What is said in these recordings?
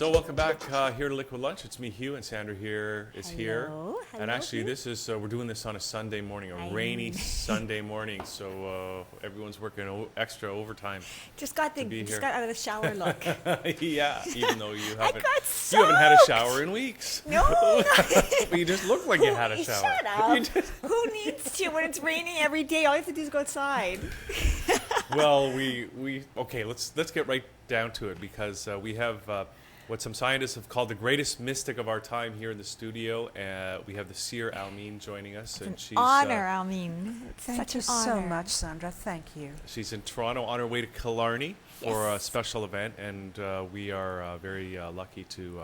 So welcome back here to Liquid Lunch. It's me, Hugh, and Sandra here is here. And actually, Hugh. this is we're doing this on a Sunday morning, a rainy Sunday morning. So everyone's working extra overtime. Just got out of the shower look. Yeah, even though you I haven't got you haven't had a soaked. shower in weeks. No. But you just look like you had a shower. Shut up. Who needs to when it's raining every day? All you have to do is go outside. Well, okay. Let's get right down to it because we have what some scientists have called the greatest mystic of our time here in the studio. We have the seer Almine joining us, and she's honor, Almine. Thank you so much, Sandra. Thank you. She's in Toronto on her way to Killarney for a special event, and we are very lucky to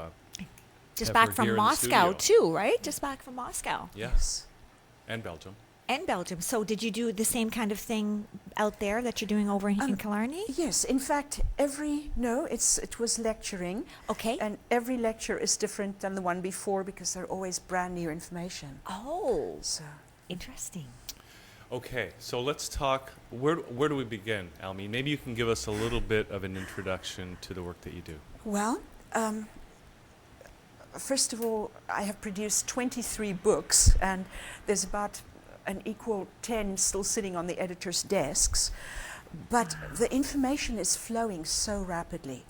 just have back her from here in the Moscow studio. too, right? Just back from Moscow. Yes, and Belgium. And Belgium. So did you do the same kind of thing out there that you're doing over in Killarney? Yes, in fact, it was lecturing. Okay. And every lecture is different than the one before because they're always brand new information. Oh, So interesting. Okay, so let's talk. Where do we begin, Almine? Maybe you can give us a little bit of an introduction to the work that you do. well, first of all, I have produced 23 books, and there's about an equal 10 still sitting on the editor's desks. But the information is flowing so rapidly.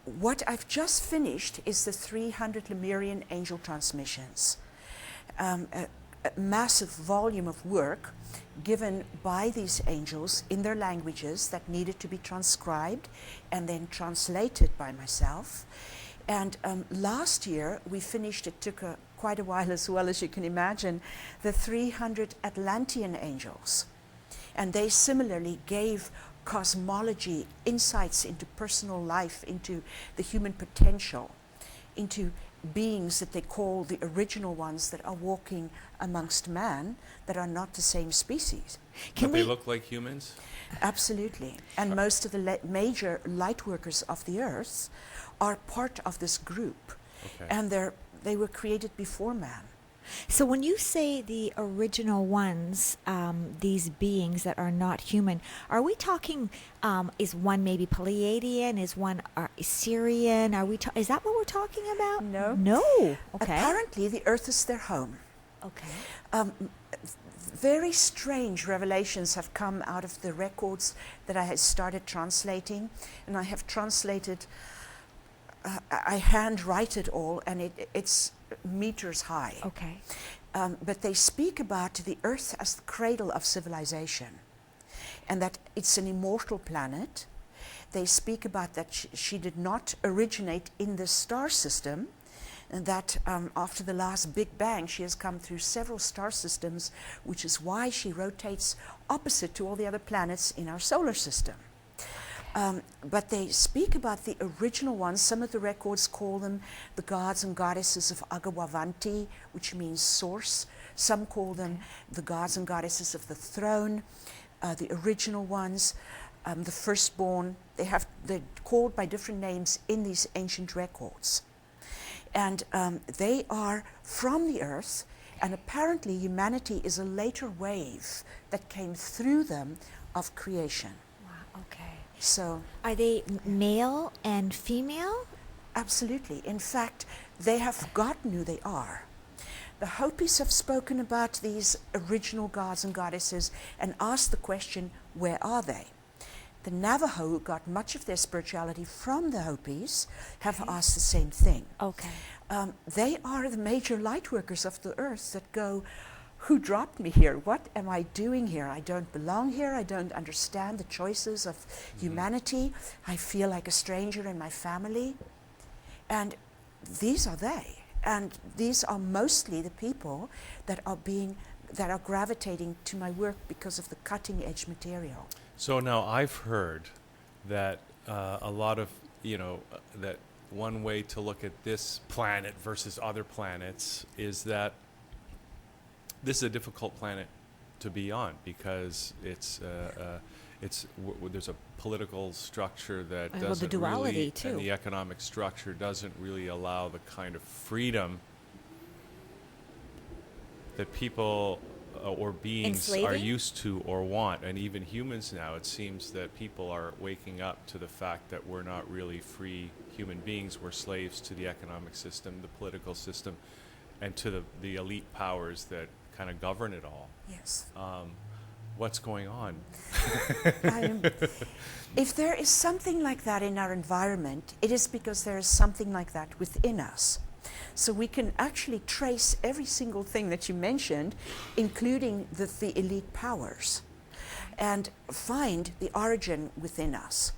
What I've just finished is the 300 Lemurian angel transmissions, a massive volume of work given by these angels in their languages that needed to be transcribed and then translated by myself. And last year we finished, it took quite a while as well as you can imagine, the 300 Atlantean angels. And they similarly gave cosmology, insights into personal life, into the human potential, into beings that they call the original ones that are walking amongst man that are not the same species. But they look like humans? Absolutely. And most of the major light workers of the earth are part of this group. Okay. And they were created before man. So when you say the original ones, these beings that are not human, are we talking, is one maybe Pleiadian, is one Syrian? Is that what we're talking about? No. No. Okay. Apparently the earth is their home. Okay. Very strange revelations have come out of the records that I had started translating, and I have translated, I handwrite it all, and it's meters high. Okay. But they speak about the earth as the cradle of civilization, and that it's an immortal planet. They speak about that she did not originate in the star system, and that after the last Big Bang, she has come through several star systems, which is why she rotates opposite to all the other planets in our solar system. But they speak about the original ones. Some of the records call them the gods and goddesses of Agawavanti, which means source. Some call them the gods and goddesses of the throne, the original ones, the firstborn. They're called by different names in these ancient records. And they are from the earth, and apparently humanity is a later wave that came through them of creation. Wow. Okay. So, Are they male and female? absolutely. In fact, they have forgotten who they are. The Hopis have spoken about these original gods and goddesses and asked the question, where are they? The Navajo, who got much of their spirituality from the Hopis, have asked the same thing. Okay. They are the major light workers of the earth that go, who dropped me here? What am I doing here? I don't belong here. I don't understand the choices of humanity. I feel like a stranger in my family. And these are they. And these are mostly the people that are gravitating to my work because of the cutting edge material. So now I've heard that a lot of, that one way to look at this planet versus other planets is that this is a difficult planet to be on because there's a political structure that Well, the doesn't duality, really, too. and the economic structure doesn't really allow the kind of freedom that people or beings are Enslaving? used to or want, and even humans now, it seems that people are waking up to the fact that we're not really free human beings. We're slaves to the economic system, the political system, and to the elite powers that kind of govern it all. Yes. What's going on? If there is something like that in our environment, it is because there is something like that within us. So we can actually trace every single thing that you mentioned, including the elite powers, and find the origin within us.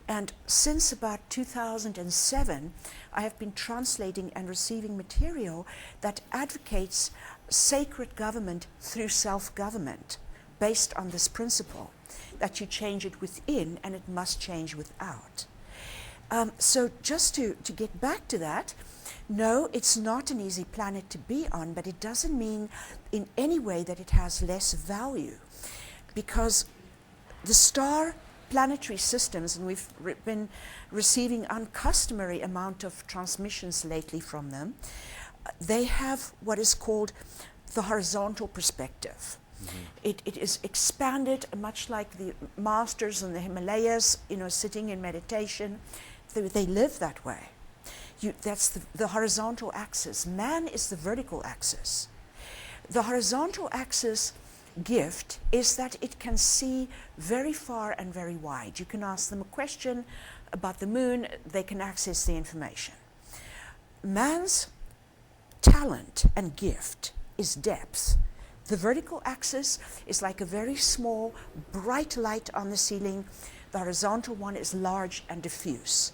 And since about 2007, I have been translating and receiving material that advocates sacred government through self-government, based on this principle that you change it within and it must change without. So just to get back to that, no, it's not an easy planet to be on, but it doesn't mean in any way that it has less value, because the star planetary systems, and we've been receiving uncustomary amount of transmissions lately from them, they have what is called the horizontal perspective. It is expanded, much like the masters in the Himalayas, sitting in meditation. They live that way. That's the horizontal axis. Man is the vertical axis. The horizontal axis gift is that it can see very far and very wide. You can ask them a question about the moon, they can access the information. Man's talent and gift is depth. The vertical axis is like a very small, bright light on the ceiling. The horizontal one is large and diffuse.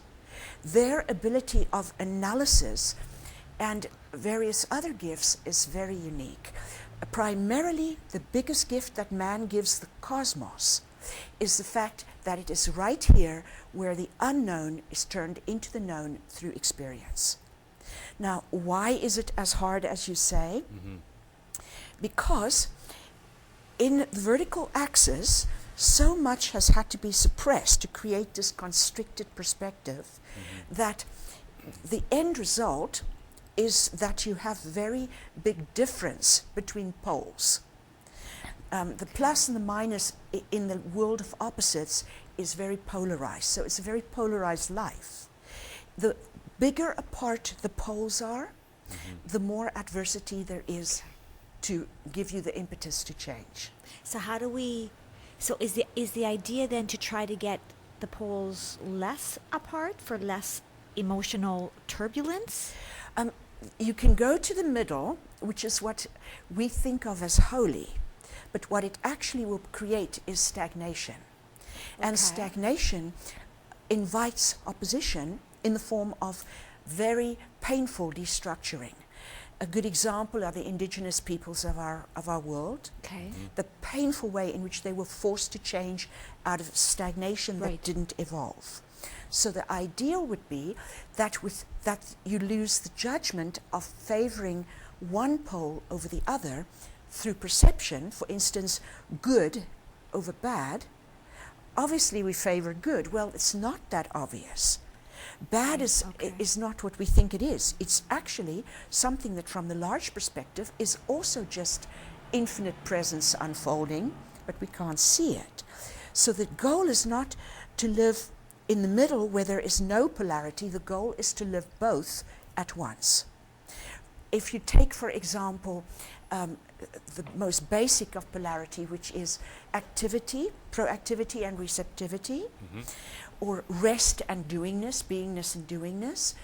Their ability of analysis and various other gifts is very unique. Primarily, the biggest gift that man gives the cosmos is the fact that it is right here where the unknown is turned into the known through experience. Now, why is it as hard as you say? Because in the vertical axis, so much has had to be suppressed to create this constricted perspective that the end result is that you have very big difference between poles. The plus and the minus in the world of opposites is very polarized. So it's a very polarized life. The bigger apart the poles are, the more adversity there is to give you the impetus to change. So how do we? So is the idea then to try to get the poles less apart for less emotional turbulence? You can go to the middle, which is what we think of as holy, but what it actually will create is stagnation. And stagnation invites opposition in the form of very painful destructuring. A good example are the indigenous peoples of our world. The painful way in which they were forced to change out of stagnation that didn't evolve. So the ideal would be that that you lose the judgment of favoring one pole over the other through perception. For instance, good over bad. Obviously we favor good. Well, it's not that obvious. Bad is not what we think it is. It's actually something that from the large perspective is also just infinite presence unfolding, but we can't see it. So the goal is not to live in the middle where there is no polarity. The goal is to live both at once. If you take, for example, the most basic of polarity, which is activity, proactivity and receptivity, or rest and doingness, beingness and doingness,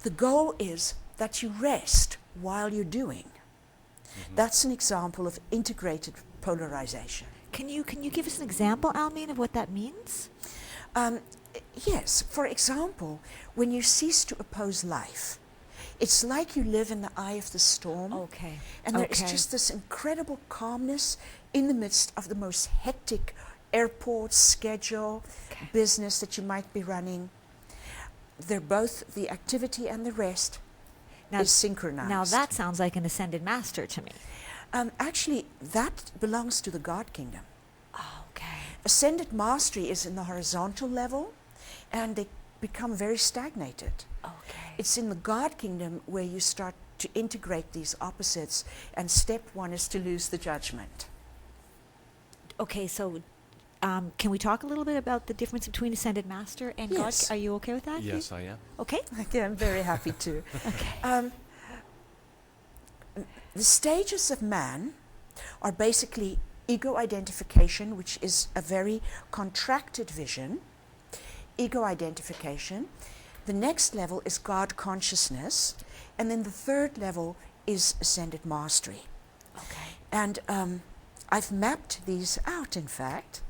the goal is that you rest while you're doing. That's an example of integrated polarization. Can you give us an example, Almine, of what that means? Yes, for example, when you cease to oppose life, it's like you live in the eye of the storm. And there is just this incredible calmness in the midst of the most hectic airport schedule, business that you might be running. They're both, the activity and the rest is synchronized. Now that sounds like an ascended master to me. Actually, that belongs to the God kingdom. Ascended mastery is in the horizontal level, and they become very stagnated. It's in the God kingdom where you start to integrate these opposites, and step one is to lose the judgment. Okay, so can we talk a little bit about the difference between Ascended Master and Yes. God? Are you okay with that? Yes, I am. Okay. Okay, I'm very happy to. Okay. The stages of man are basically ego identification, which is a very contracted vision, ego identification. The next level is God consciousness, and then the third level is Ascended Mastery. Okay. And I've mapped these out, in fact.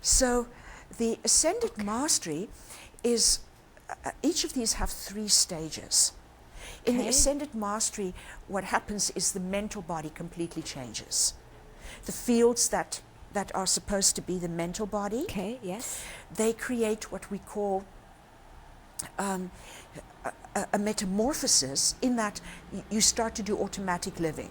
So the Ascended Mastery is, each of these have 3 stages. In the Okay. Ascended Mastery, what happens is the mental body completely changes. The fields that are supposed to be the mental body, Okay, yes. they create what we call a metamorphosis, in that you start to do automatic living.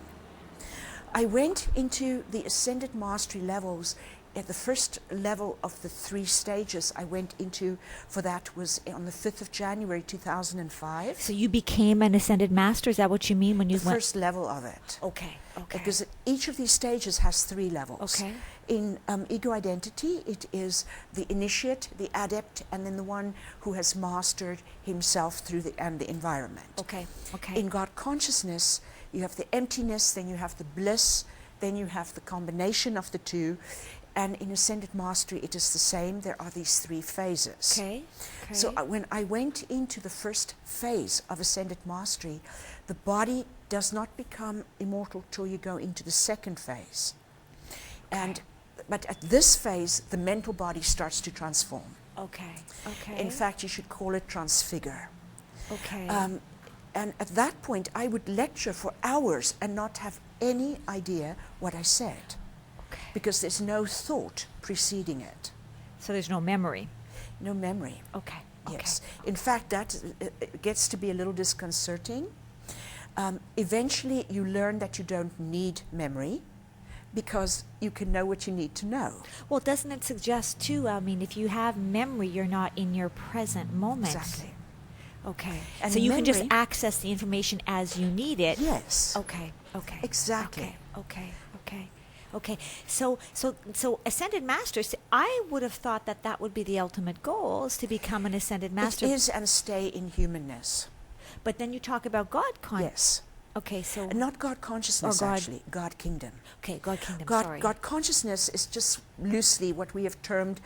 I went into the Ascended Mastery levels. At the first level of the 3 stages I went into for that was on the 5th of January 2005. So you became an Ascended Master, is that what you mean when you The went? first level of it. Okay, okay. Because each of these stages has 3 levels. Okay. In ego identity, it is the initiate, the adept, and then the one who has mastered himself through the environment. Okay, okay. In God consciousness, you have the emptiness, then you have the bliss, then you have the combination of the 2. And in Ascended Mastery, it is the same. There are these 3 phases. Okay, okay. So when I went into the first phase of Ascended Mastery, the body does not become immortal till you go into the second phase. But at this phase, the mental body starts to transform. Okay, okay. In fact, you should call it transfigure. okay. And at that point, I would lecture for hours and not have any idea what I said, okay. because there's no thought preceding it, So there's no memory. no memory. Okay, okay. Yes. In fact, that gets to be a little disconcerting. Eventually, you learn that you don't need memory, because you can know what you need to know. Well, doesn't it suggest too, I mean, if you have memory, you're not in your present moment. Exactly. Okay. And so you can just memory- access the information as you need it. Yes. Okay, okay. Exactly. Okay, okay, okay. So Ascended Masters, I would have thought that that would be the ultimate goal, is to become an Ascended Master. It is, and stay in humanness. But then you talk about God Yes. Okay, so... And not God consciousness, Or God- actually. God kingdom. Okay, God Kingdom, God, sorry. God consciousness is just loosely what we have termed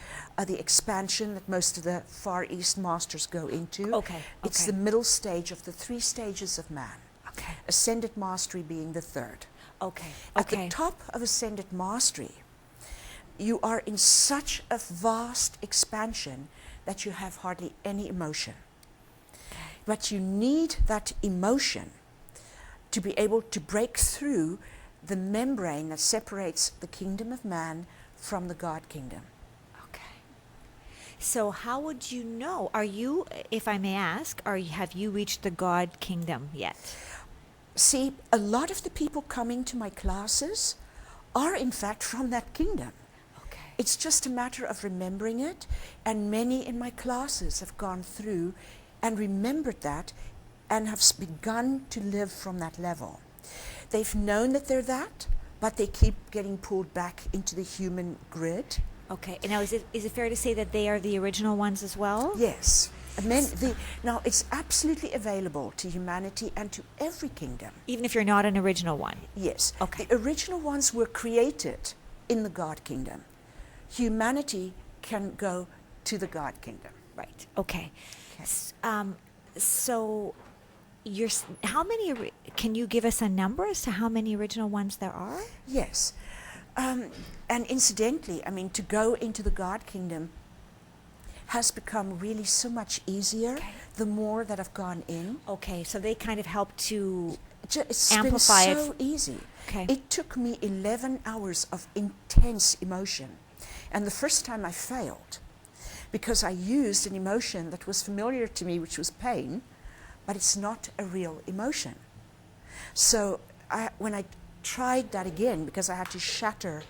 the expansion that most of the Far East masters go into. Okay, It's okay. the middle stage of the 3 stages of man. Okay, Ascended Mastery being the 3rd. okay, At okay. the top of Ascended Mastery, you are in such a vast expansion that you have hardly any emotion. But you need that emotion to be able to break through the membrane that separates the kingdom of man from the God kingdom. Okay. So how would you know? Are you, if I may ask, have you reached the God Kingdom yet? See, a lot of the people coming to my classes are in fact from that kingdom. Okay. It's just a matter of remembering it, and many in my classes have gone through and remembered that and have begun to live from that level. They've known that they're that, but they keep getting pulled back into the human grid. Okay. And now, is it fair to say that they are the original ones as well? Yes. Now, it's absolutely available to humanity and to every kingdom. Even if you're not an original one? Yes. Okay. The original ones were created in the God kingdom. Humanity can go to the God kingdom. Right. Okay. Okay. So, how many? Can you give us a number as to how many original ones there are? Yes. And incidentally, I mean, to go into the God kingdom has become really so much easier Okay. the more that I've gone in. Okay. So they kind of help to. It's Amplify been it. so easy. Okay. It took me 11 hours of intense emotion. And the first time I failed, because I used an emotion that was familiar to me, which was pain, but it's not a real emotion. So when I tried that again, because I had to shatter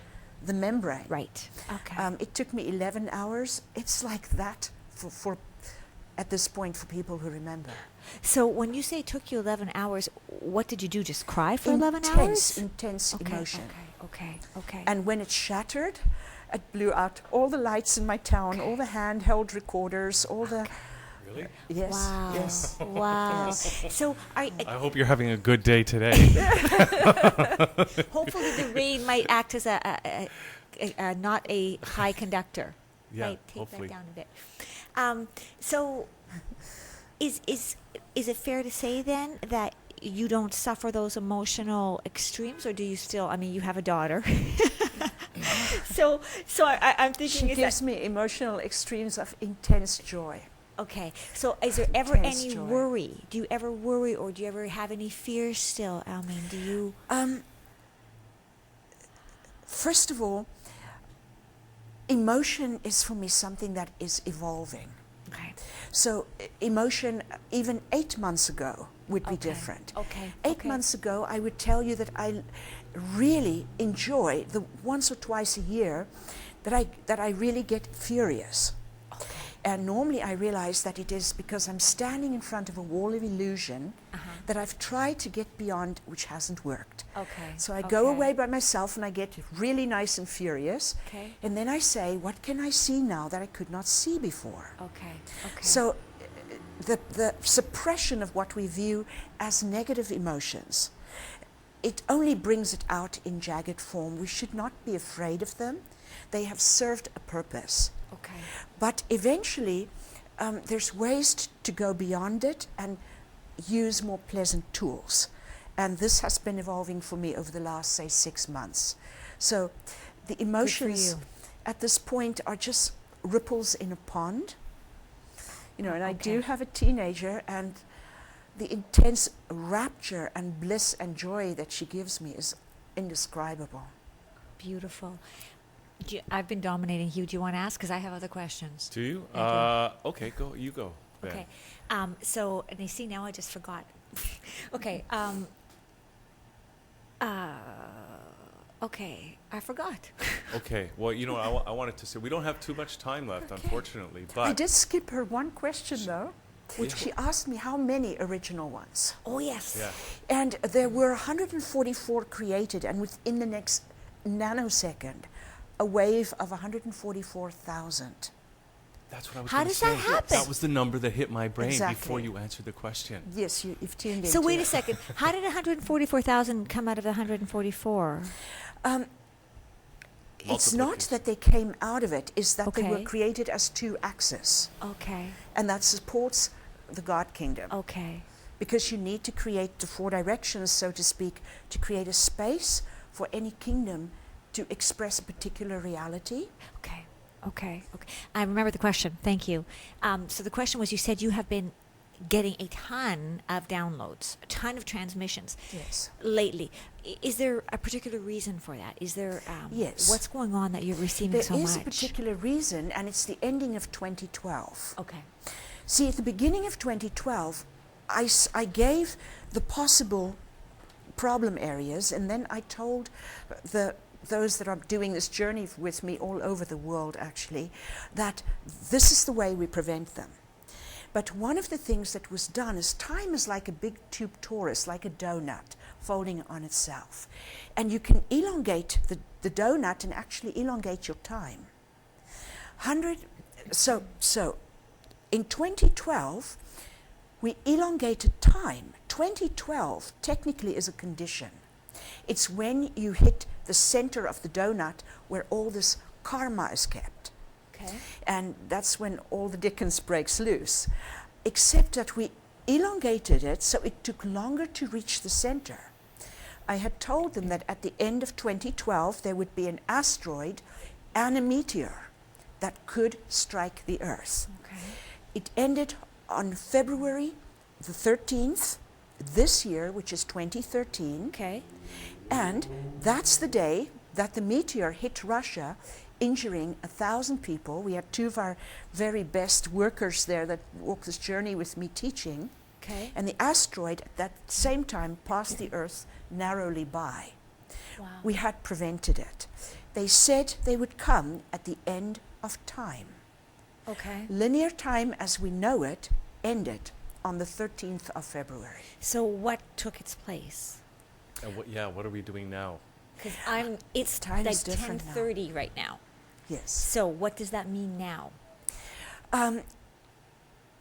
the membrane, Right. Okay. it took me 11 hours. It's like that for at this point for people who remember. So when you say it took you 11 hours, what did you do? Just cry for 11 Intense, hours? intense Okay, emotion. okay. And when it shattered, it blew out all the lights in my town, all the handheld recorders, all the... Really? Yes, Wow. yes. Wow. Yes. So I hope you're having a good day today. hopefully the rain might act as a not a high conductor. Yeah, Right? Take hopefully. that down a bit. So is it fair to say then that you don't suffer those emotional extremes, or do you still? I mean, you have a daughter. so I'm thinking She is gives that me emotional extremes of intense joy. okay? So is there ever Intense any joy. worry? Do you ever worry, or do you ever have any fears still, Almine? Do you? First of all, emotion is for me something that is evolving. Okay. So emotion, even 8 months ago, would be Okay. different. Okay. 8 months ago, I would tell you that I really enjoy the once or twice a year that I really get furious. And normally I realize that it is because I'm standing in front of a wall of illusion that I've tried to get beyond, which hasn't worked. Okay. So I go away by myself and I get really nice and furious. Okay. And then I say, what can I see now that I could not see before? Okay. Okay. So the suppression of what we view as negative emotions, it only brings it out in jagged form. We should not be afraid of them. They have served a purpose. okay. But eventually, there's ways to go beyond it and use more pleasant tools. And this has been evolving for me over the last, say, 6 months. So the emotions you. at this point are just ripples in a pond. You know, and I do Okay. have a teenager, and the intense rapture and bliss and joy that she gives me is indescribable. Beautiful. I've been dominating you. Do you want to ask? Because I have other questions. Do you? I Okay, go. You go. Ben. Okay. So, and you see, now I just forgot. Okay. Okay. I forgot. Okay. Well, you know, I wanted to say we don't have too much time left, Okay. unfortunately. I But did skip her one question, though, which Yeah. she asked me how many original ones. Oh, yes. yeah, And there were 144 created, and within the next nanosecond, a wave of 144,000. that's what I was. How gonna does that say. happen? That was the number that hit my brain before Exactly. you answered the question. Yes, you've tuned in. So wait a second. How did 144,000 come out of the 144? It's not Multiplication. that they came out of it, it's that they were Okay. created as two axes. Okay. And that supports the God kingdom. Okay. Because you need to create the four directions, so to speak, to create a space for any kingdom to express a particular reality. Okay. Okay. Okay. I remember the question. Thank you. So the question was, you said you have been getting a ton of downloads, a ton of transmissions Yes. lately. Is there a particular reason for that? Is there Yes. what's going on that you're receiving There so is much? a particular reason, and it's the ending of 2012. Okay. See, at the beginning of 2012, I gave the possible problem areas, and then I told those that are doing this journey with me all over the world, actually, that this is the way we prevent them. But one of the things that was done is time is like a big tube torus, like a donut folding on itself. And you can elongate the donut and actually elongate your time. So in 2012, we elongated time. 2012 technically is a condition. It's when you hit the center of the donut where all this karma is kept. Okay. And that's when all the Dickens breaks loose. Except that we elongated it so it took longer to reach the center. I had told them that at the end of 2012 there would be an asteroid and a meteor that could strike the Earth. Okay. It ended on February the 13th this year, which is 2013. Okay. And that's the day that the meteor hit Russia, injuring 1,000 people. We had two of our very best workers there that walked this journey with me teaching. Okay. And the asteroid at that same time passed the Earth narrowly by. Wow. We had prevented it. They said they would come at the end of time. Okay. Linear time as we know it ended on the 13th of February. So what took its place? And what are we doing now? Because it's Time like is different now. 10:30 right now. Yes. So what does that mean now?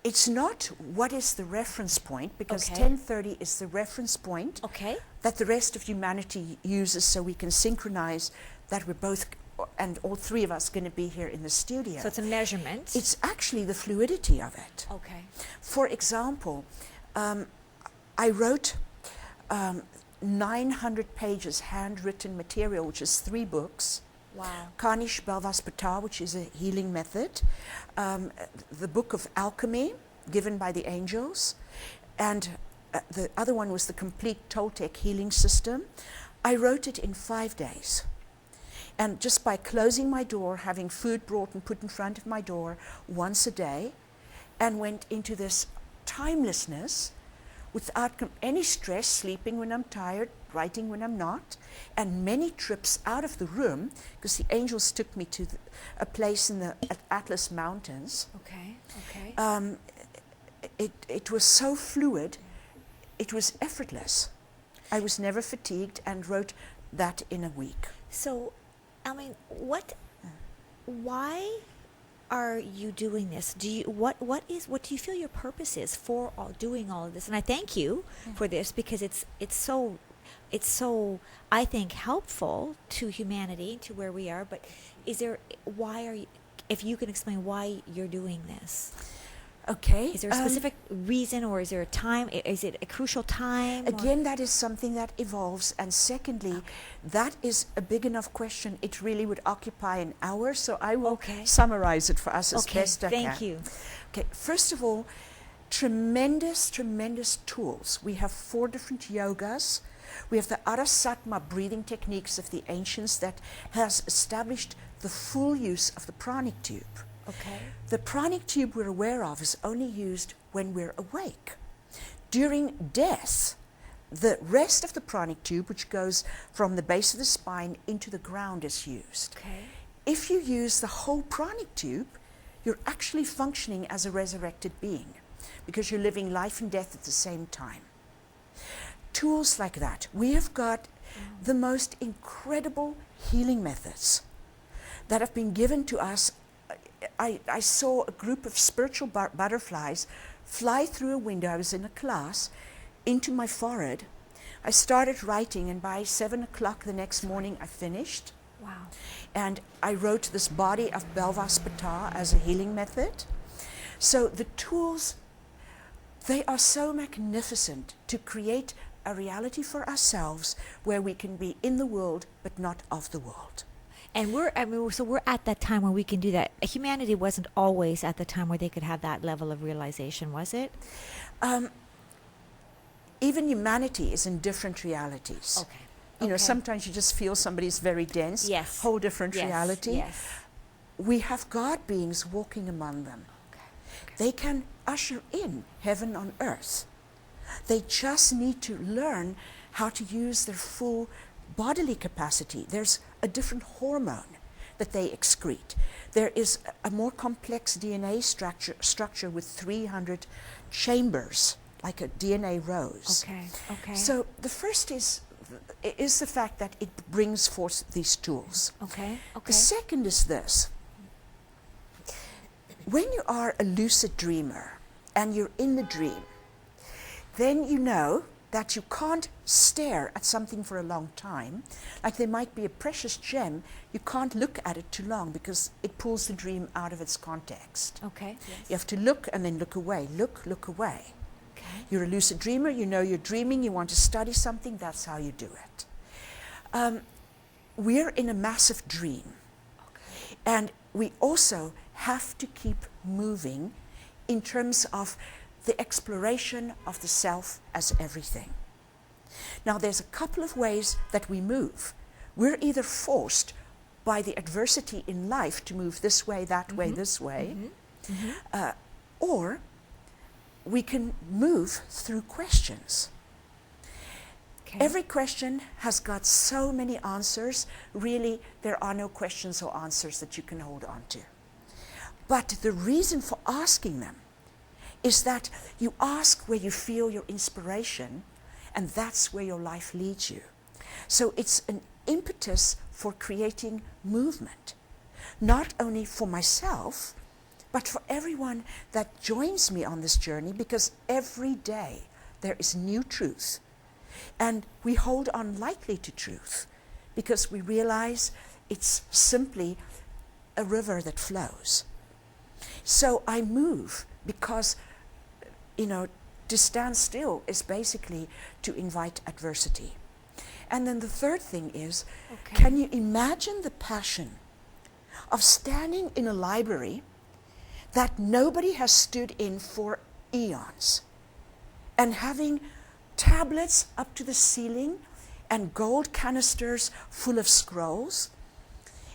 It's not what is the reference point, because Okay. 10:30 is the reference point Okay. that the rest of humanity uses so we can synchronize that we're both, and all three of us, going to be here in the studio. So it's a measurement. It's actually the fluidity of it. okay. For example, I wrote 900 pages handwritten material, which is 3 books. Wow. Kanish Belvaspata, which is a healing method, the book of alchemy given by the angels, and the other one was the complete Toltec healing system. I wrote it in 5 days. And just by closing my door, having food brought and put in front of my door once a day, and went into this timelessness without any stress, sleeping when I'm tired, writing when I'm not, and many trips out of the room, because the angels took me to a place in the Atlas Mountains. Okay. Okay. It was so fluid, it was effortless. I was never fatigued and wrote that in a week. So, why are you doing this? What do you feel your purpose is for doing all of this? And I thank you for this, because it's so I think helpful to humanity, to where we are. But if you can explain why you're doing this? Okay. Is there a specific reason, or is there a time? Is it a crucial time? Again, that is something that evolves. And secondly, that is a big enough question. It really would occupy an hour. So I will summarize it for us as best I can. Thank you. Okay. First of all, tremendous tools. We have 4 different yogas. We have the Arasatma breathing techniques of the ancients that has established the full use of the pranic tube. Okay. The pranic tube we're aware of is only used when we're awake. During death, the rest of the pranic tube, which goes from the base of the spine into the ground, is used. Okay. If you use the whole pranic tube, you're actually functioning as a resurrected being, because you're living life and death at the same time. Tools like that. We have got the most incredible healing methods that have been given to us. I saw a group of spiritual butterflies fly through a window. I was in a class, into my forehead. I started writing, and by 7 o'clock the next morning I finished. Wow. And I wrote this body of Belvaspata as a healing method. So the tools, they are so magnificent to create a reality for ourselves where we can be in the world but not of the world. And we're at that time where we can do that. Humanity wasn't always at the time where they could have that level of realization, was it? Even humanity is in different realities. Okay. You know, sometimes you just feel somebody's very dense. Yes. Whole different reality. Yes. We have God beings walking among them. Okay. They can usher in heaven on earth. They just need to learn how to use their full bodily capacity. There's a different hormone that they excrete. There is a more complex DNA structure with 300 chambers, like a DNA rose. Okay. So the first is the fact that it brings forth these tools. Okay. The second is this. When you are a lucid dreamer and you're in the dream, then you know that you can't stare at something for a long time. Like there might be a precious gem, you can't look at it too long because it pulls the dream out of its context. Okay. Yes. You have to look and then look away, look away. Okay. You're a lucid dreamer, you know you're dreaming, you want to study something, that's how you do it. We're in a massive dream. Okay. And we also have to keep moving in terms of the exploration of the self as everything. Now, there's a couple of ways that we move. We're either forced by the adversity in life to move this way, that way, this way, or we can move through questions. Okay. Every question has got so many answers. Really, there are no questions or answers that you can hold on to. But the reason for asking them is that you ask where you feel your inspiration, and that's where your life leads you. So it's an impetus for creating movement, not only for myself, but for everyone that joins me on this journey, because every day there is new truth. And we hold on lightly to truth because we realize it's simply a river that flows. So I move because, to stand still is basically to invite adversity. And then the third thing is, can you imagine the passion of standing in a library that nobody has stood in for eons, and having tablets up to the ceiling and gold canisters full of scrolls?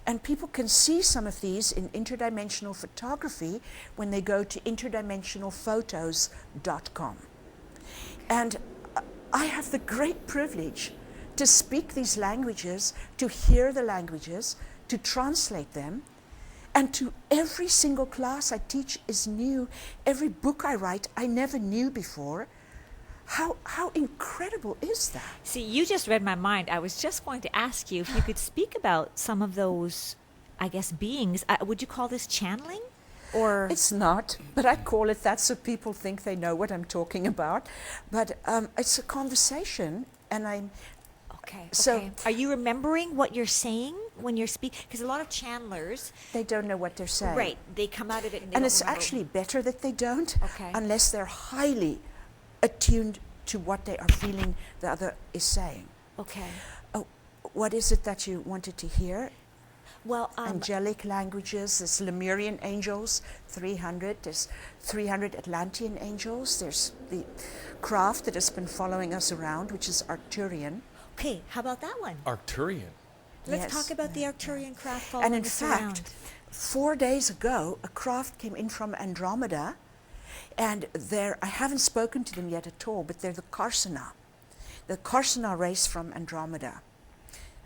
And people can see some of these in interdimensional photography when they go to interdimensionalphotos.com. And I have the great privilege to speak these languages, to hear the languages, to translate them. And to every single class I teach is new. Every book I write, I never knew before. How incredible is that? See, you just read my mind. I was just going to ask you if you could speak about some of those, I guess, beings. Would you call this channeling? Or it's not, but I call it that so people think they know what I'm talking about. But it's a conversation, and I'm... Okay. So, are you remembering what you're saying when you're speaking? Because a lot of channelers... They don't know what they're saying. Right. They come out of it and they And don't it's remember. actually better that they don't, Okay. unless they're highly attuned to what they are feeling the other is saying. Okay. Oh, what is it that you wanted to hear? Well, Angelic languages, there's Lemurian angels, 300, there's 300 Atlantean angels, there's the craft that has been following us around, which is Arcturian. okay, how about that one? Arcturian. Let's Yes. talk about the Arcturian craft following And in us fact, around. 4 days ago, a craft came in from Andromeda, and I haven't spoken to them yet at all, but they're the Karsana race from Andromeda.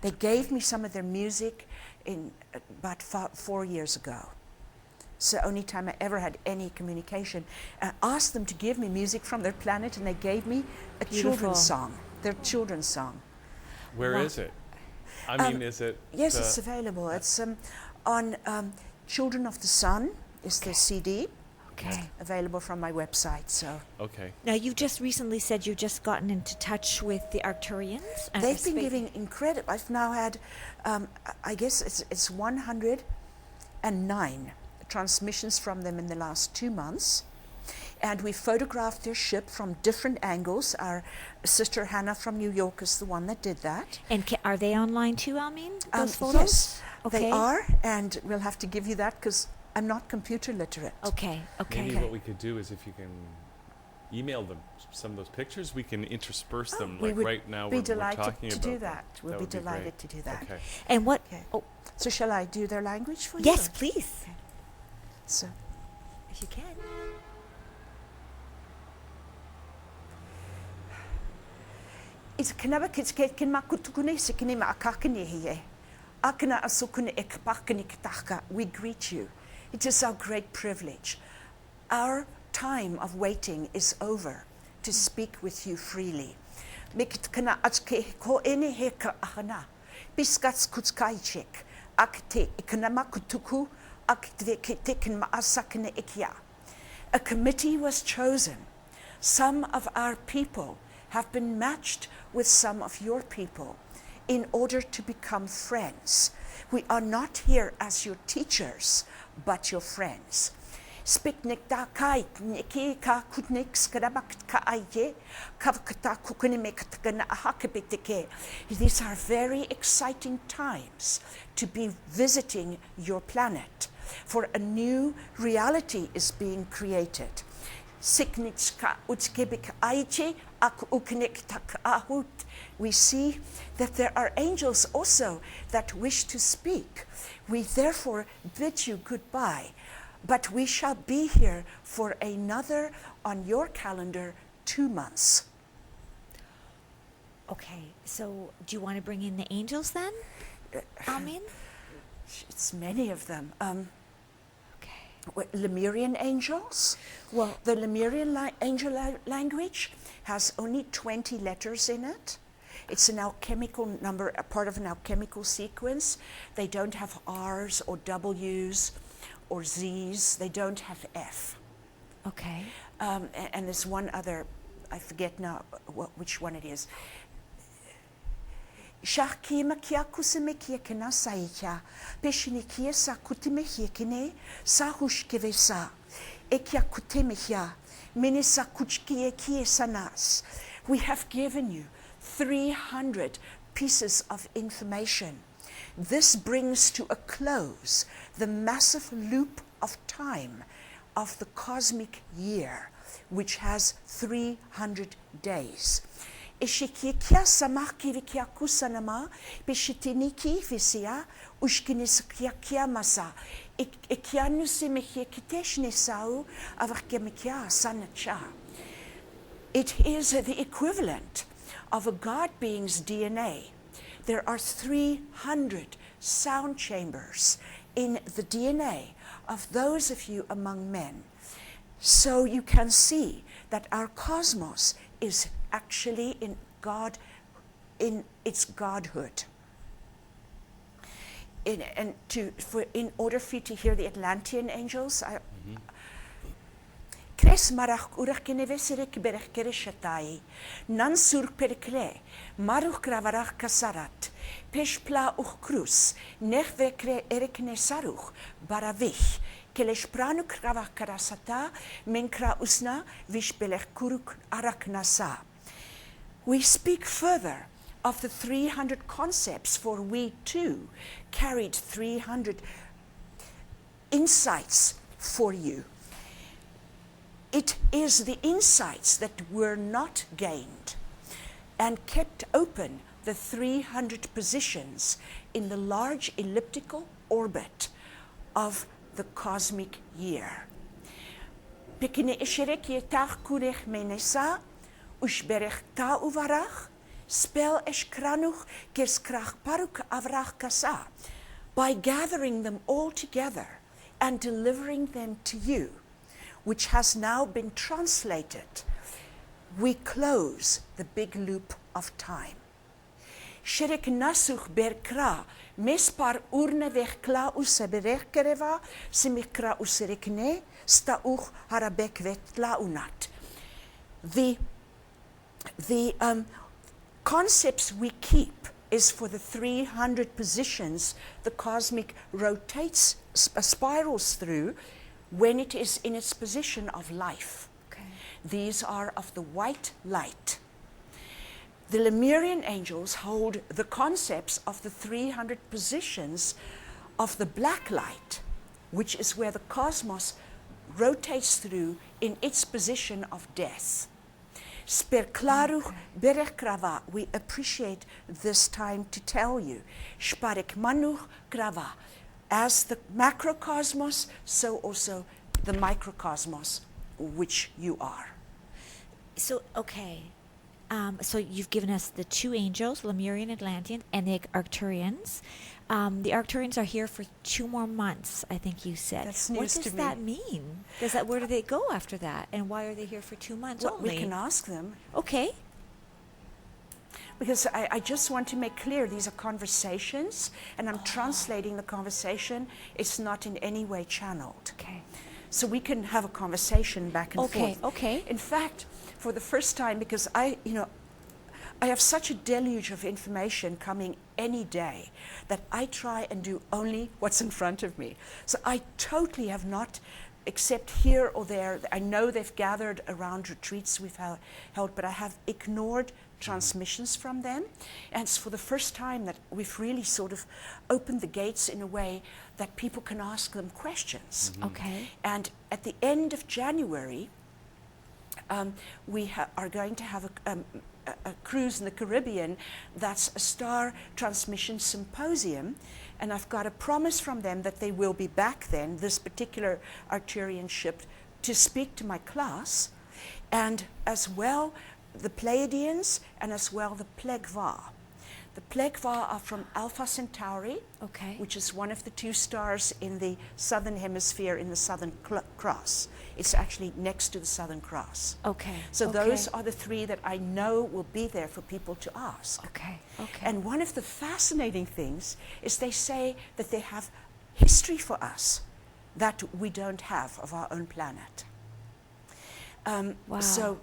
They gave me some of their music in about 4 years ago. It's the only time I ever had any communication. I asked them to give me music from their planet, and they gave me a Beautiful. children's song, their children's song. Where Wow. is it? I mean, is it? Yes, it's available. It's on Children of the Sun is the CD. Okay. Available from my website. So Okay. Now, you've just recently said you've just gotten into touch with the Arcturians. and they've been spa- giving incredible. I've now had, I guess it's 109 transmissions from them in the last 2 months. And we photographed their ship from different angles. Our sister Hannah from New York is the one that did that. And are they online too, Almine? Those photos? Yes, Okay. they are. And we'll have to give you that because I'm not computer literate. Okay. Okay. Maybe what we could do is if you can email them some of those pictures, we can intersperse them. we Like would right now, be we're delighted talking to about do them. that. We'll be would be delighted great. to do that. Okay. And what? Okay. Oh, So shall I do their language for you? yes, please, So. if you can. It's kanaba kits kin makutukune sikini ma akakini hiye. Akana asukune ekpakini kitaka. We greet you. It is our great privilege. Our time of waiting is over to speak with you freely. Mikit kana atske ko ene heka ahana. Biskats kutskaichek. Akte ikanama kutuku. Akte kitikin ma asakine ikia. A committee was chosen. Some of our people have been matched with some of your people in order to become friends. We are not here as your teachers, but your friends. Spiknik da kai niki ka kutnik skarabak ka aye kavkata kukunimek ahakabitike. These are very exciting times to be visiting your planet, for a new reality is being created. Siknitska utskebik aiche ak uknik tak ahut. We see that there are angels also that wish to speak. We therefore bid you goodbye, but we shall be here for another, on your calendar, 2 months. Okay. So, do you want to bring in the angels then, Almine? It's many of them. Okay. Lemurian angels. Well, The Lemurian angel language has only 20 letters in it. It's an alchemical number, a part of an alchemical sequence. They don't have R's or W's or Z's. They don't have F. okay. And there's one other, I forget now which one it is. Shakima kia kusime kia kena saikia, peshini kia sa kutime kia kine, sa hushkeve sa, ekia kuteme kia, mene sa kuchkie kia sanas. We have given you 300 pieces of information. This brings to a close the massive loop of time of the cosmic year, which has 300 days. Eshikia samaki vikia kusanama, peshitiniki visia, ushkinisikia masa, ekianusi mehia kiteshne sau, avakemikia sanacha. It is the equivalent of a God being's DNA. There are 300 sound chambers in the DNA of those of you among men. So you can see that our cosmos is actually in God, in its godhood. In order for you to hear the Atlantean angels, Kres marach urach kenevesirik berech kereshatai, nan sur perkle, maruch kravarach kasarat, peshpla uch krus, nechvekre erekne saruch, baravich, keleshpranu kravach karasata, menkra usna, vishbelech kuruk arak nasa. We speak further of the 300 concepts, for we too carried 300 insights for you. It is the insights that were not gained and kept open, the 300 positions in the large elliptical orbit of the cosmic year. Pikine isherek yetach kurech menesa, ushberech ta uvarach, spel eshkranuch kerskrach paruk avrach kasa, by gathering them all together and delivering them to you, which has now been translated, we close the big loop of time. Sherek nasuch berkra, mespar urne vechkla useberechkereva, simikra userekne, stauch harabek vetla unat. The concepts we keep is for the 300 positions the cosmic rotates, spirals through, when it is in its position of life. Okay. These are of the white light. The Lemurian angels hold the concepts of the 300 positions of the black light, which is where the cosmos rotates through in its position of death. Sperklaruch berekrava, we appreciate this time to tell you. Sparek manuch krava. As the macrocosmos, so also the microcosmos, which you are. So, okay. So you've given us the two angels, Lemurian, Atlantean, and the Arcturians. The Arcturians are here for 2 more months, I think you said. That's what news does to me. that mean? Where do they go after that? And why are they here for 2 months Well, only? we can ask them. Okay. Because I just want to make clear these are conversations, and I'm translating the conversation. It's not in any way channeled. Okay. So we can have a conversation back and forth. Okay. In fact, for the first time, because I have such a deluge of information coming any day that I try and do only what's in front of me. So I totally have not, except here or there, I know they've gathered around retreats we've held, but I have ignored transmissions from them. And it's for the first time that we've really sort of opened the gates in a way that people can ask them questions. Okay. And at the end of January, we are going to have a cruise in the Caribbean that's a star transmission symposium, and I've got a promise from them that they will be back then, this particular Arcturian ship, to speak to my class, and as well the Pleiadians, and as well the Plegva. The Plekwa are from Alpha Centauri, Okay. which is one of the 2 stars in the southern hemisphere in the Southern Cross. It's actually next to the Southern Cross. Okay. So okay. those are the 3 that I know will be there for people to ask. Okay. Okay. And one of the fascinating things is they say that they have history for us that we don't have of our own planet. Wow. So,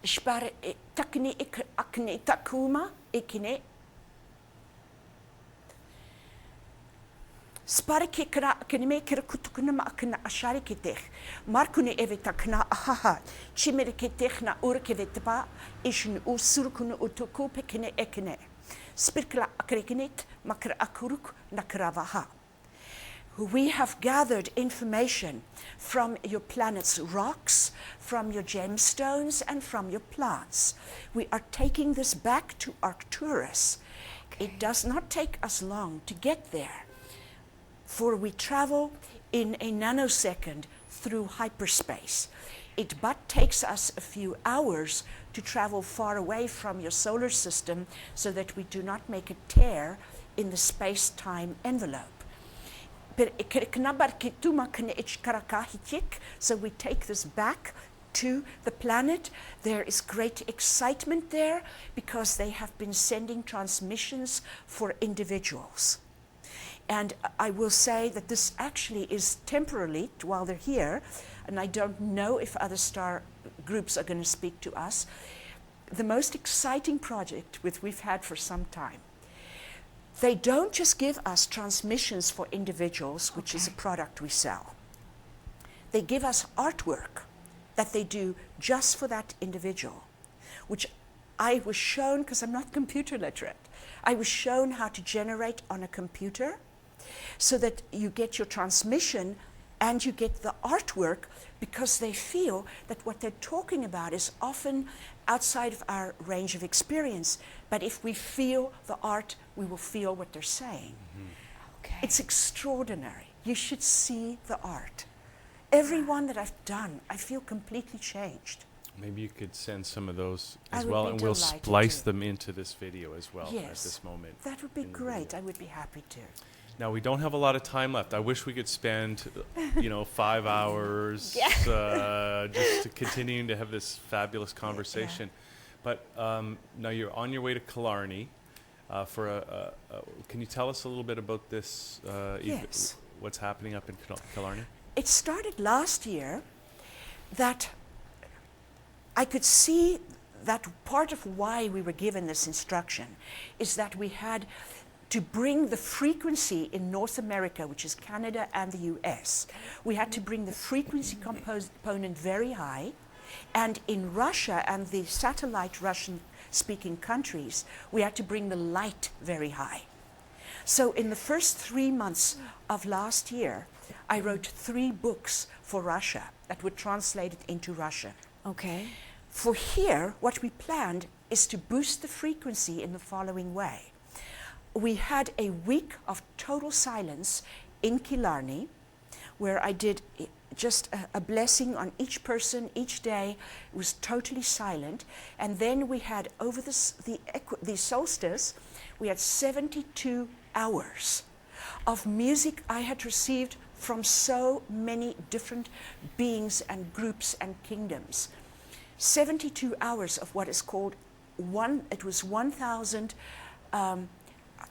Shpare takni akne takuma ikine. Spare ke kra akne me kira kutukuna ma akna ashari ke tech. Markune eve takna ahaha. Chimere ke tech na ur ke vetba ishin usurkuna utuku pekine ekne. Spirkla akrekinit makra akuruk nakravaha. We have gathered information from your planet's rocks, from your gemstones, and from your plants. We are taking this back to Arcturus. Okay. It does not take us long to get there, for we travel in a nanosecond through hyperspace. It but takes us a few hours to travel far away from your solar system so that we do not make a tear in the space-time envelope. So we take this back to the planet. There is great excitement there because they have been sending transmissions for individuals. And I will say that this actually is temporarily while they're here, and I don't know if other star groups are going to speak to us, the most exciting project which we've had for some time. They don't just give us transmissions for individuals, which is a product we sell. They give us artwork that they do just for that individual, which I was shown, because I'm not computer literate, I was shown how to generate on a computer so that you get your transmission and you get the artwork, because they feel that what they're talking about is often outside of our range of experience. But if we feel the art, we will feel what they're saying. Okay. It's extraordinary. You should see the art. Every one that I've done, I feel completely changed. Maybe you could send some of those I as would well, be and we'll delighted splice to. them into this video as well at Yes. this moment. That would be in the great. video. I would be happy to. Now, we don't have a lot of time left. I wish we could spend, 5 hours just to continuing to have this fabulous conversation. But now you're on your way to Killarney for can you tell us a little bit about this? Yes. What's happening up in Killarney? It started last year that I could see that part of why we were given this instruction is that we had to bring the frequency in North America, which is Canada and the US, we had to bring the frequency component very high. And in Russia and the satellite Russian-speaking countries, we had to bring the light very high. So in the first 3 months of last year, I wrote 3 books for Russia that were translated into Russian. Okay. For here, what we planned is to boost the frequency in the following way. We had a week of total silence in Killarney, where I did just a blessing on each person each day. It was totally silent. And then we had, over the solstice, we had 72 hours of music I had received from so many different beings and groups and kingdoms. 72 hours of what is called it was 1,000,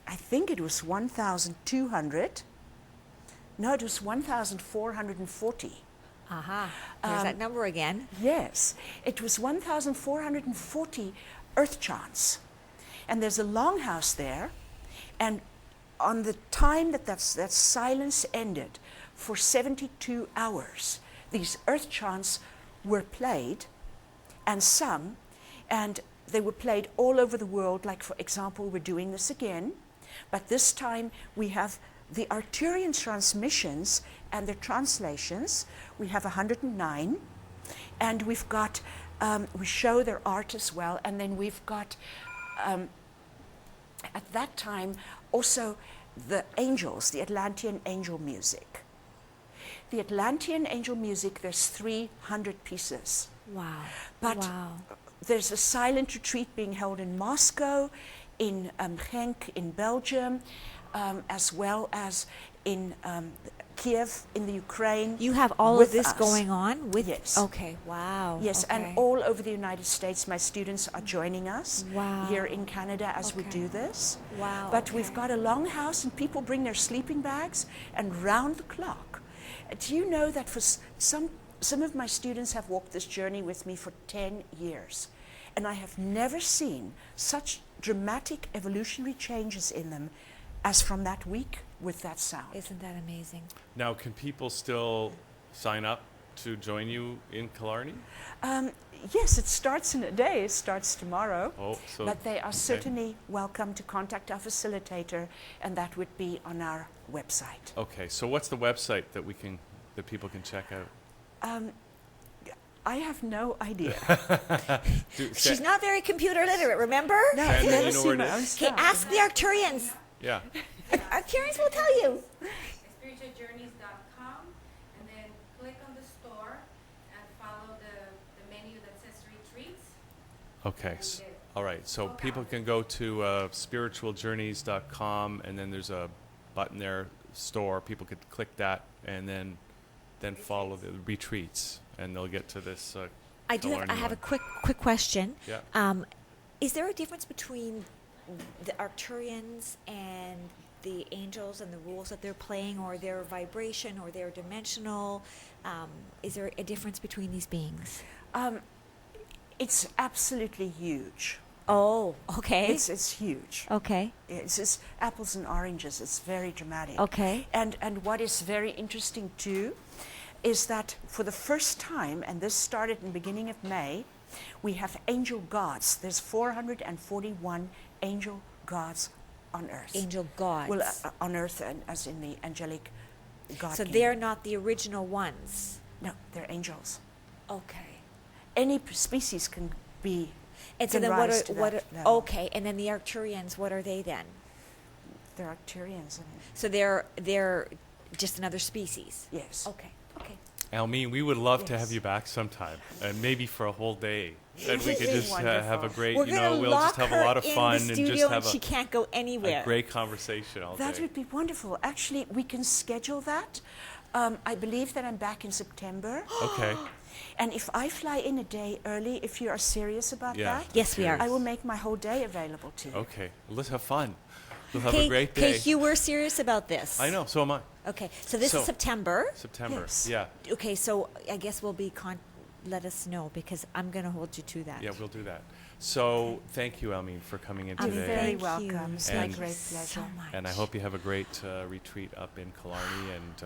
I think it was 1,200. No, it was 1,440. Aha. There's that number again. Yes, it was 1,440 earth chants. And there's a longhouse there, and on the time that silence ended, for 72 hours, these earth chants were played and sung, and they were played all over the world. Like, for example, we're doing this again, but this time we have the Arcturian transmissions and their translations. We have 109, and we've got, we show their art as well, and then we've got, at that time, also the angels, the Atlantean angel music. The Atlantean angel music, there's 300 pieces. Wow. But wow. there's a silent retreat being held in Moscow, in Genk in Belgium, as well as in Kiev in the Ukraine. You have all of with this us. going on with. Yes. Okay. Wow. Yes, okay. and all over the United States, my students are joining us Wow. here in Canada as we Okay. do this. Wow. But we've okay. got a long house, and people bring their sleeping bags, and round the clock. Do you know that for some of my students have walked this journey with me for 10 years, and I have never seen such dramatic evolutionary changes in them as from that week with that sound. Isn't that amazing? Now, can people still sign up to join you in Killarney? Yes, it starts in a day. It starts tomorrow. Oh, so But they are okay. certainly welcome to contact our facilitator, and that would be on our website. Okay, so what's the website that people can check out? I have no idea. She's not very computer literate, remember? No, Sandra, I've never you know seen where it my is? own Okay, stuff. ask the Arcturians. Yeah. Arcturians will tell you. spiritualjourneys.com, and then click on the store and follow the menu that says retreats. Okay. All right. So people can go to spiritualjourneys.com, and then there's a button there, store. People could click that, and then follow the retreats, and they'll get to this. I do. I have a quick question. Yeah. Is there a difference between the Arcturians and the angels and the rules that they're playing, or their vibration, or their dimensional? Is there a difference between these beings? It's absolutely huge. Oh, okay. It's huge. Okay. It's just apples and oranges. It's very dramatic. Okay. And what is very interesting too is that for the first time, and this started in the beginning of May, we have angel gods. There's 441 angel gods on earth. Angel gods. Well, on earth, and as in the angelic god. so kingdom. they're not the original ones. No, they're angels. Okay. Any species can be. And so can then rise to that level. okay, and then the Arcturians, what are they then? They're Arcturians. So they're just another species. Yes. Okay. Okay. Almine, we would love to Yes. have you back sometime, and maybe for a whole day. And we It could would be just have a wonderful. great, We're we'll gonna just lock have a her lot of in fun the and studio, just have and she can't go anywhere. a great conversation all That day. would be wonderful. Actually, we can schedule that. I believe that I'm back in September. Okay. And if I fly in a day early, if you are serious about Yeah. that, Yes, we are. I will make my whole day available to you. Okay. Let's have fun. We'll have Okay, a great day. Hugh, we're serious about this. I know. So am I. Okay, so this So- is September. September. Yes. Yeah. Okay, so I guess we'll be let us know, because I'm going to hold you to that. Yeah, we'll do that. So thank you, Almine, for coming in You're today. very Thank welcome. you. It's my Thank great you pleasure. so much. And I hope you have a great retreat up in Killarney, and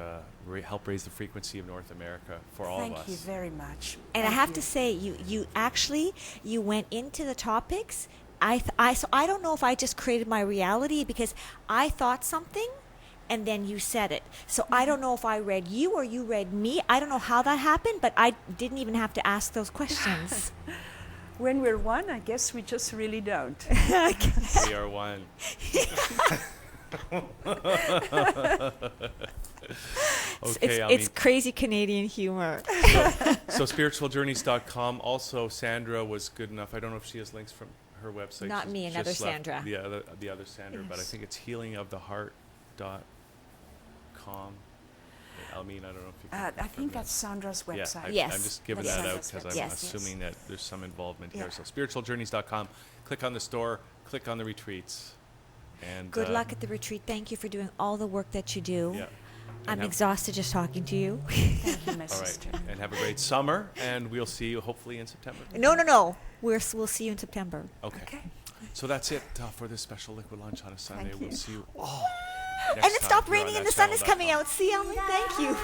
help raise the frequency of North America for all Thank of us. you very much. And I Thank have you. to say, you actually went into the topics. So I don't know if I just created my reality, because I thought something, and then you said it. So I don't know if I read you or you read me. I don't know how that happened, but I didn't even have to ask those questions. When we're one, I guess we just really don't. We are one. Okay, It's crazy Canadian humor. so spiritualjourneys.com. Also, Sandra was good enough. I don't know if she has links from her website. Not She's me, just another left Sandra. The other Sandra, but I Yes. think it's healingoftheheart.com. Almine, I don't know if you can I confirm think that. that's Sandra's Yeah, website. Yes. I'm just giving That's that out Sandra's because I'm website. Yes. assuming that there's some involvement here. Yeah. So spiritualjourneys.com. Click on the store. Click on the retreats. And Good luck at the retreat. Thank you for doing all the work that you do. Yeah. I'm And have- exhausted just talking to you. Thank you, my All right. sister. And have a great summer. And we'll see you hopefully in September. No. We'll see you in September. Okay. Okay. So that's it for this special liquid lunch on a Sunday. Thank We'll you. see you. And it stopped raining and the sun is coming out. See, Almine? Thank you.